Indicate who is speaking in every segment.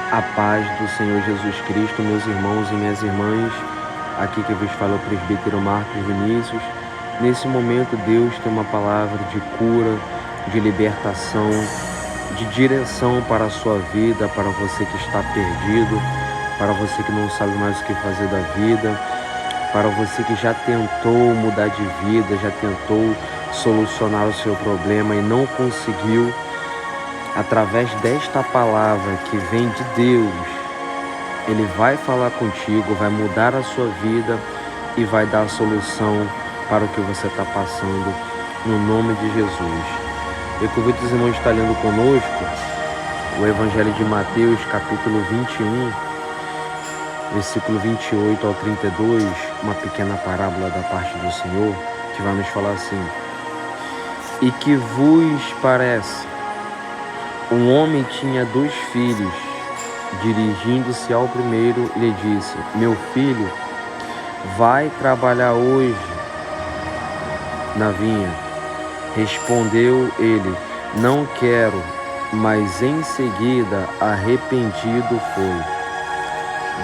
Speaker 1: A paz do Senhor Jesus Cristo, meus irmãos e minhas irmãs. Aqui que vos fala o presbítero Marcos Vinícius. Nesse momento, Deus tem uma palavra de cura, de libertação, de direção para a sua vida, para você que está perdido, para você que não sabe mais o que fazer da vida, para você que já tentou mudar de vida, já tentou solucionar o seu problema e não conseguiu. Através desta palavra que vem de Deus, Ele vai falar contigo, vai mudar a sua vida e vai dar a solução para o que você está passando, no nome de Jesus. Eu convido os irmãos a estar lendo conosco o Evangelho de Mateus, capítulo 21, versículo 28 ao 32, uma pequena parábola da parte do Senhor, que vai nos falar assim: E que vos parece? Um homem tinha 2 filhos. Dirigindo-se ao primeiro, lhe disse: Meu filho, vai trabalhar hoje na vinha. Respondeu ele: Não quero. Mas em seguida, arrependido foi.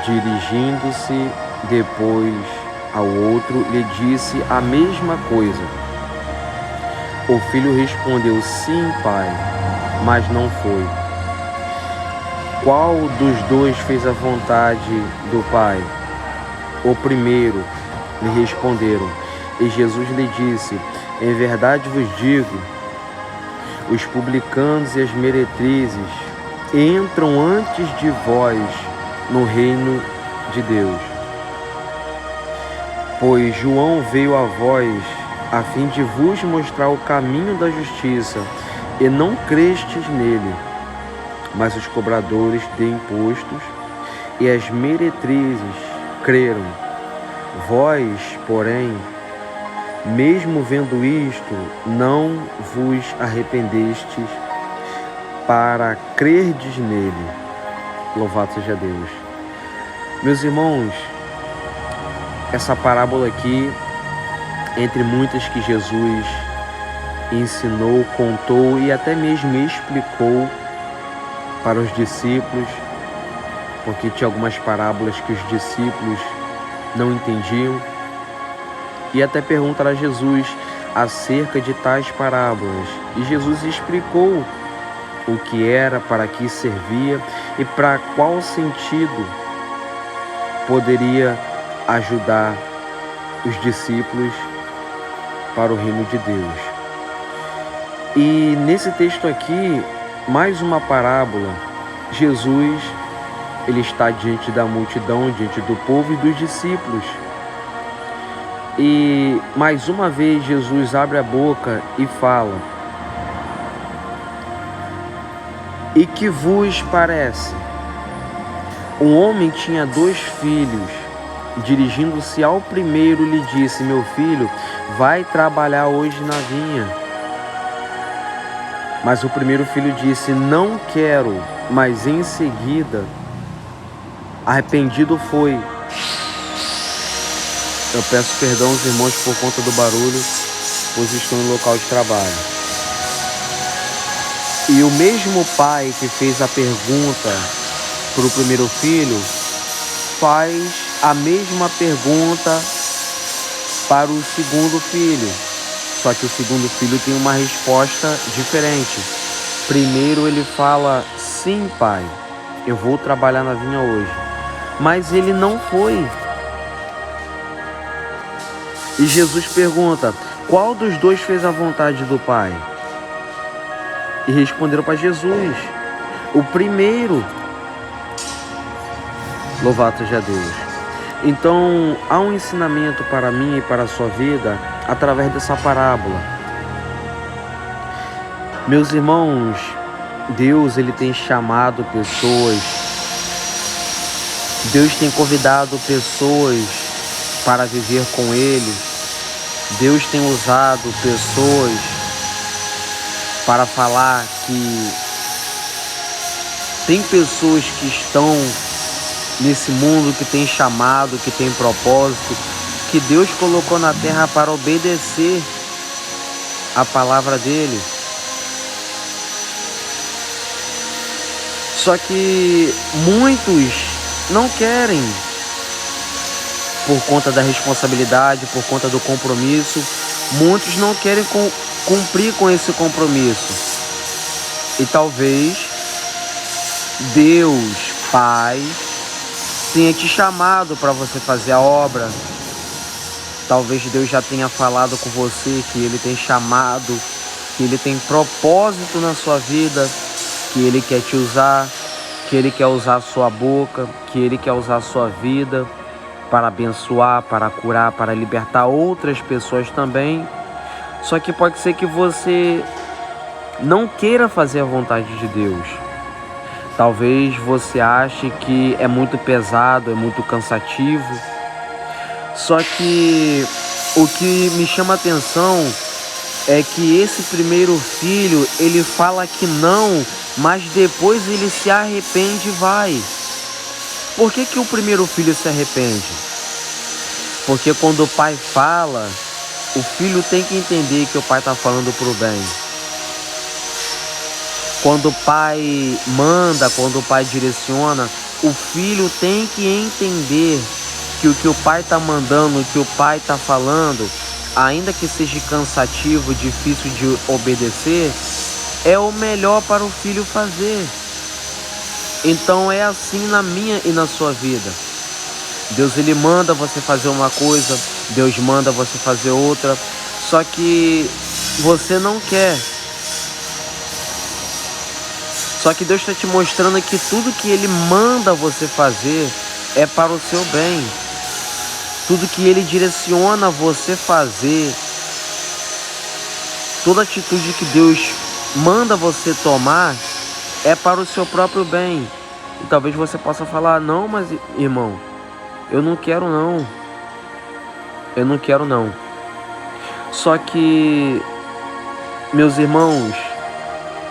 Speaker 1: Dirigindo-se depois ao outro, lhe disse a mesma coisa. O filho respondeu: Sim, pai, mas não foi. Qual dos 2 fez a vontade do pai? O primeiro, lhe responderam. E Jesus lhe disse: Em verdade vos digo, os publicanos e as meretrizes entram antes de vós no reino de Deus. Pois João veio a vós a fim de vos mostrar o caminho da justiça, e não crestes nele. Mas os cobradores de impostos e as meretrizes creram. Vós, porém, mesmo vendo isto, não vos arrependestes para crerdes nele. Louvado seja Deus. Meus irmãos, essa parábola aqui, entre muitas que Jesus ensinou, contou e até mesmo explicou para os discípulos, porque tinha algumas parábolas que os discípulos não entendiam, e até perguntaram a Jesus acerca de tais parábolas, e Jesus explicou o que era, para que servia e para qual sentido poderia ajudar os discípulos para o reino de Deus. E nesse texto aqui, mais uma parábola. Jesus, ele está diante da multidão, diante do povo e dos discípulos. E mais uma vez Jesus abre a boca e fala: E que vos parece? Um homem tinha 2 filhos. Dirigindo-se ao primeiro, lhe disse: Meu filho, vai trabalhar hoje na vinha. Mas o primeiro filho disse: Não quero. Mas em seguida, arrependido foi. Eu peço perdão aos irmãos por conta do barulho, pois estou em local de trabalho. E o mesmo pai que fez a pergunta para o primeiro filho, faz a mesma pergunta para o segundo filho. Só que o segundo filho tem uma resposta diferente. Primeiro ele fala: Sim, pai, eu vou trabalhar na vinha hoje. Mas ele não foi. E Jesus pergunta: Qual dos 2 fez a vontade do pai? E responderam para Jesus: O primeiro. Louvado seja Deus. Então, há um ensinamento para mim e para a sua vida através dessa parábola. Meus irmãos, Deus, ele tem chamado pessoas, Deus tem convidado pessoas para viver com Ele. Deus tem usado pessoas para falar que tem pessoas que estão nesse mundo, que tem chamado, que tem propósito, que Deus colocou na terra para obedecer a palavra dele. Só que muitos não querem, por conta da responsabilidade, por conta do compromisso. Muitos não querem cumprir com esse compromisso. E talvez Deus, Pai, tenha te chamado para você fazer a obra. Talvez Deus já tenha falado com você que Ele tem chamado, que Ele tem propósito na sua vida, que Ele quer te usar, que Ele quer usar a sua boca, que Ele quer usar a sua vida para abençoar, para curar, para libertar outras pessoas também. Só que pode ser que você não queira fazer a vontade de Deus. Talvez você ache que é muito pesado, é muito cansativo. Só que o que me chama a atenção é que esse primeiro filho, ele fala que não, mas depois ele se arrepende e vai. Por que o primeiro filho se arrepende? Porque quando o pai fala, o filho tem que entender que o pai está falando para o bem. Quando o pai manda, quando o pai direciona, o filho tem que entender que o que o pai está mandando, o que o pai está falando, ainda que seja cansativo, difícil de obedecer, é o melhor para o filho fazer. Então é assim na minha e na sua vida. Deus, ele manda você fazer uma coisa, Deus manda você fazer outra, só que você não quer. Só que Deus está te mostrando que tudo que Ele manda você fazer é para o seu bem. Tudo que Ele direciona você fazer, toda atitude que Deus manda você tomar é para o seu próprio bem. E talvez você possa falar, não, mas irmão, eu não quero não. Eu não quero não. Só que, meus irmãos,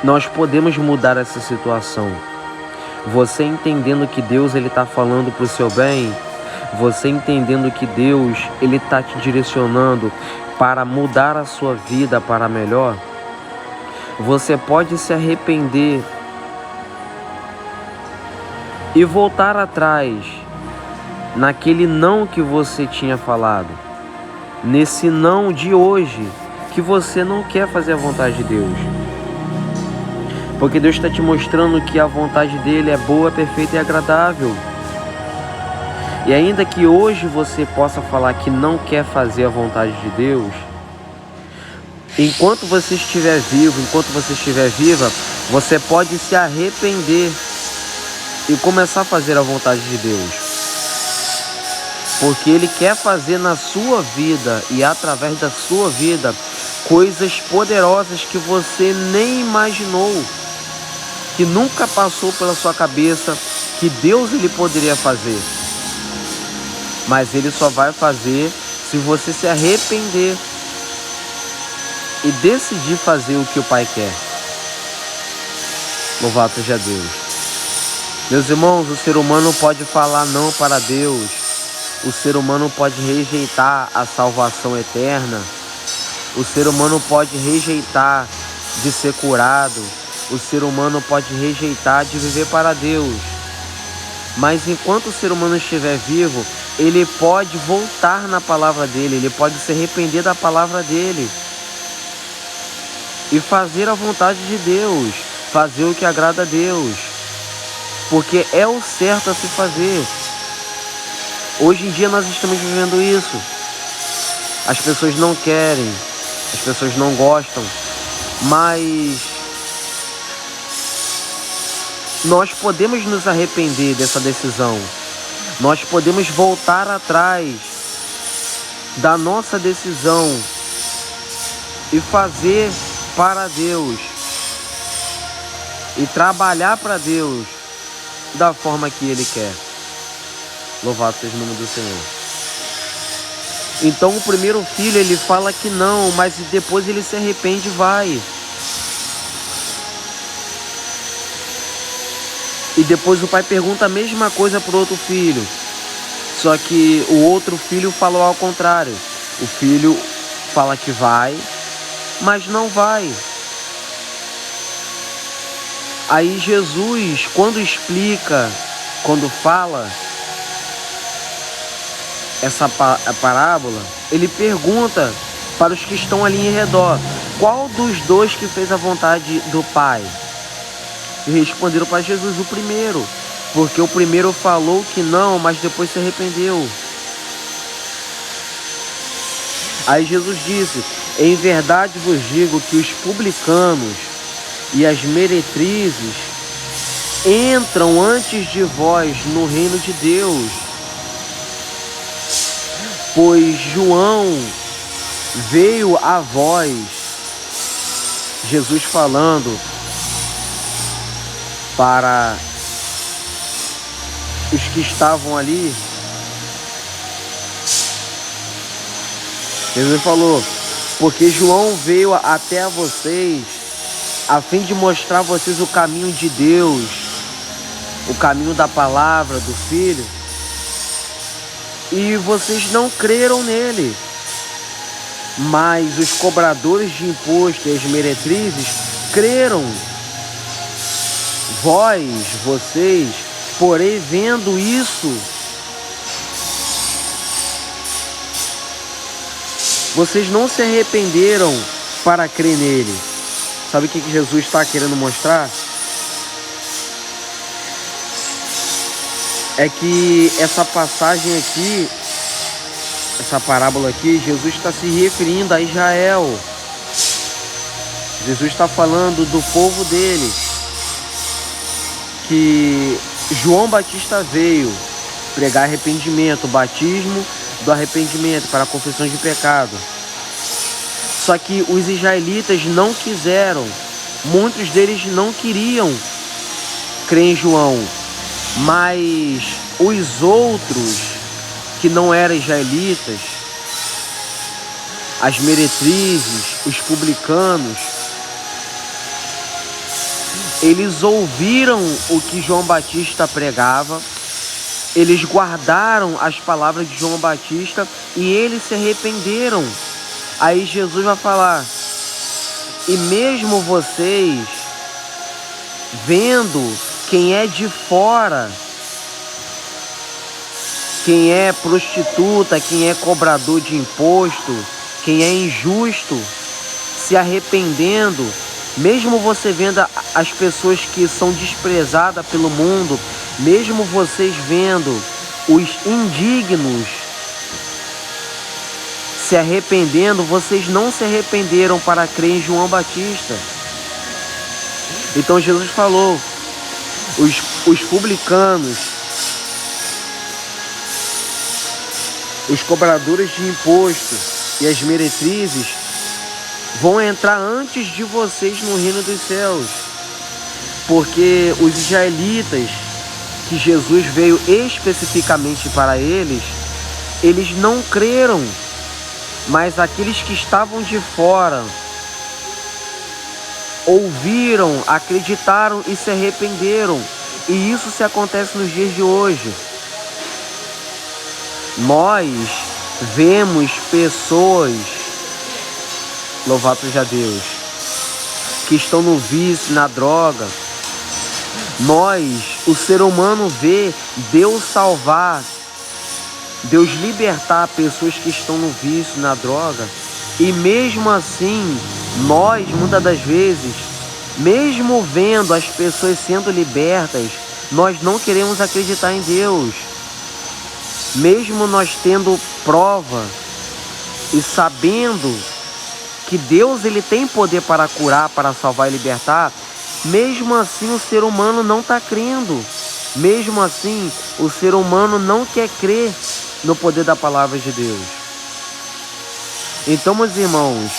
Speaker 1: nós podemos mudar essa situação. Você entendendo que Deus está falando para o seu bem, você entendendo que Deus está te direcionando para mudar a sua vida para melhor, você pode se arrepender e voltar atrás naquele não que você tinha falado, nesse não de hoje, que você não quer fazer a vontade de Deus. Porque Deus está te mostrando que a vontade dele é boa, perfeita e agradável. E ainda que hoje você possa falar que não quer fazer a vontade de Deus, enquanto você estiver vivo, enquanto você estiver viva, você pode se arrepender e começar a fazer a vontade de Deus. Porque Ele quer fazer na sua vida e através da sua vida coisas poderosas que você nem imaginou, que nunca passou pela sua cabeça que Deus ele poderia fazer. Mas Ele só vai fazer se você se arrepender e decidir fazer o que o Pai quer. Louvado seja Deus. Meus irmãos, o ser humano pode falar não para Deus. O ser humano pode rejeitar a salvação eterna. O ser humano pode rejeitar de ser curado. O ser humano pode rejeitar de viver para Deus. Mas enquanto o ser humano estiver vivo, ele pode voltar na palavra dele, ele pode se arrepender da palavra dele e fazer a vontade de Deus, fazer o que agrada a Deus, porque é o certo a se fazer. Hoje em dia nós estamos vivendo isso. As pessoas não querem, as pessoas não gostam, mas nós podemos nos arrepender dessa decisão. Nós podemos voltar atrás da nossa decisão e fazer para Deus e trabalhar para Deus da forma que Ele quer. Louvado seja o nome do Senhor. Então o primeiro filho, ele fala que não, mas depois ele se arrepende e vai. E depois o pai pergunta a mesma coisa para o outro filho. Só que o outro filho falou ao contrário. O filho fala que vai, mas não vai. Aí Jesus, quando explica, quando fala essa parábola, ele pergunta para os que estão ali em redor: qual dos dois que fez a vontade do Pai? E responderam para Jesus: o primeiro, porque o primeiro falou que não, mas depois se arrependeu. Aí Jesus disse: em verdade vos digo que os publicanos e as meretrizes entram antes de vós no reino de Deus. Pois João veio a vós, Jesus falando para os que estavam ali, Jesus falou: porque João veio até a vocês a fim de mostrar a vocês o caminho de Deus, o caminho da palavra do Filho, e vocês não creram nele. Mas os cobradores de imposto e as meretrizes creram. Vocês, porém, vendo isso, vocês não se arrependeram para crer nele. Sabe o que Jesus está querendo mostrar? É que essa passagem aqui, essa parábola aqui, Jesus está se referindo a Israel. Jesus está falando do povo dele, que João Batista veio pregar arrependimento, o batismo do arrependimento para a confissão de pecado. Só que os israelitas não quiseram, muitos deles não queriam crer em João, mas os outros que não eram israelitas, as meretrizes, os publicanos, eles ouviram o que João Batista pregava, eles guardaram as palavras de João Batista e eles se arrependeram. Aí Jesus vai falar: e mesmo vocês, vendo quem é de fora, quem é prostituta, quem é cobrador de imposto, quem é injusto, se arrependendo, mesmo você vendo as pessoas que são desprezadas pelo mundo, mesmo vocês vendo os indignos se arrependendo, vocês não se arrependeram para crer em João Batista. Então Jesus falou: os publicanos, os cobradores de imposto e as meretrizes vão entrar antes de vocês no reino dos céus, porque os israelitas, que Jesus veio especificamente para eles, eles não creram, mas aqueles que estavam de fora ouviram, acreditaram e se arrependeram. E isso se acontece nos dias de hoje. Nós vemos pessoas, louvado seja Deus, que estão no vício, na droga. O ser humano vê Deus salvar, Deus libertar pessoas que estão no vício, na droga. E mesmo assim, nós, muitas das vezes, mesmo vendo as pessoas sendo libertas, nós não queremos acreditar em Deus. Mesmo nós tendo prova e sabendo que Deus ele tem poder para curar, para salvar e libertar, mesmo assim o ser humano não está crendo. Mesmo assim, o ser humano não quer crer no poder da palavra de Deus. Então, meus irmãos,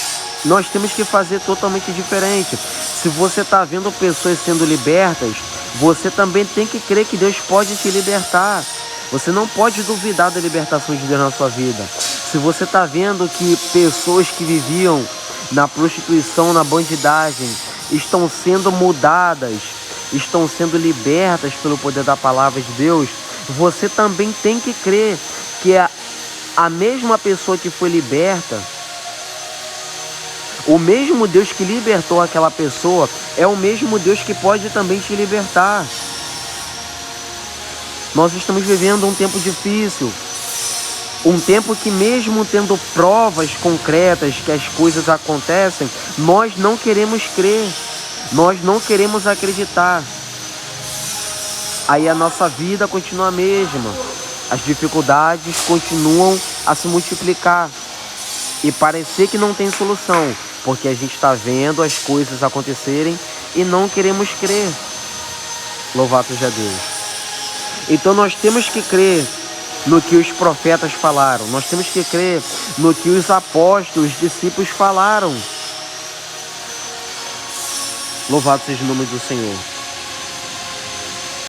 Speaker 1: nós temos que fazer totalmente diferente. Se você está vendo pessoas sendo libertas, você também tem que crer que Deus pode te libertar. Você não pode duvidar da libertação de Deus na sua vida. Se você está vendo que pessoas que viviam na prostituição, na bandidagem, estão sendo mudadas, estão sendo libertas pelo poder da palavra de Deus, você também tem que crer que a mesma pessoa que foi liberta, O mesmo Deus que libertou aquela pessoa é o mesmo Deus que pode também te libertar. Nós estamos vivendo um tempo difícil, um tempo que mesmo tendo provas concretas que as coisas acontecem, nós não queremos crer, nós não queremos acreditar. Aí a nossa vida continua a mesma, as dificuldades continuam a se multiplicar e parecer que não tem solução, porque a gente está vendo as coisas acontecerem e não queremos crer. Louvado seja Deus. Então nós temos que crer no que os profetas falaram, nós temos que crer no que os apóstolos, os discípulos falaram. Louvado seja o nome do Senhor.